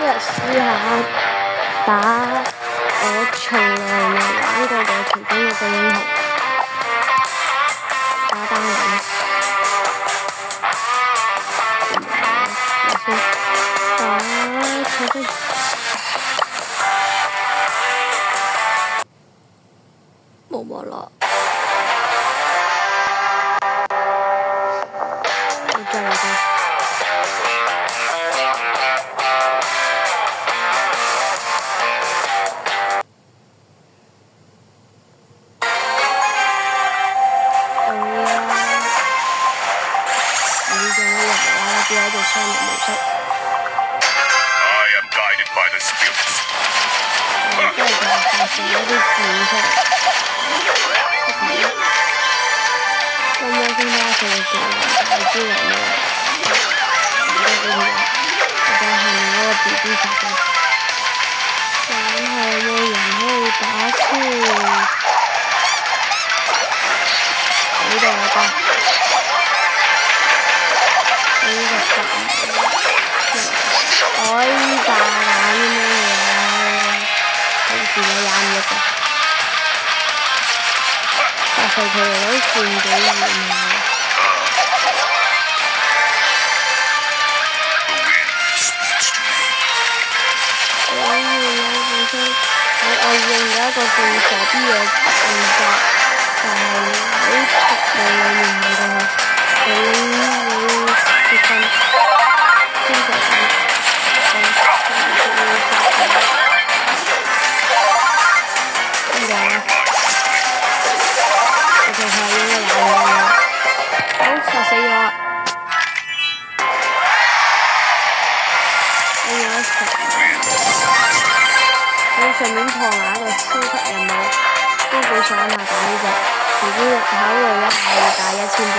試下打我從來未玩過嘅其中一個英雄，打單人。睇先。冇乜啦。再嚟過。只喺度雙人模式。即係就係發射一啲箭出嚟，咁我先睇下佢嘅技能大招係咩？我後面嗰個 BB 殺嘅，但係冇人可以打先。呢度有個。呢個神，可以炸彈咁樣嘅，好似有眼一個，但係佢哋都算幾遠啊！我用咗一個更傻啲嘅用法，就係喺服務裏面嗰個。結婚，經濟咁，邊個啊？我哋係應該有嘅。好，殺死咗。我有一成。我順便破下一個超級任務，都幾爽下打呢隻，遲啲考慮一下要打1000杯。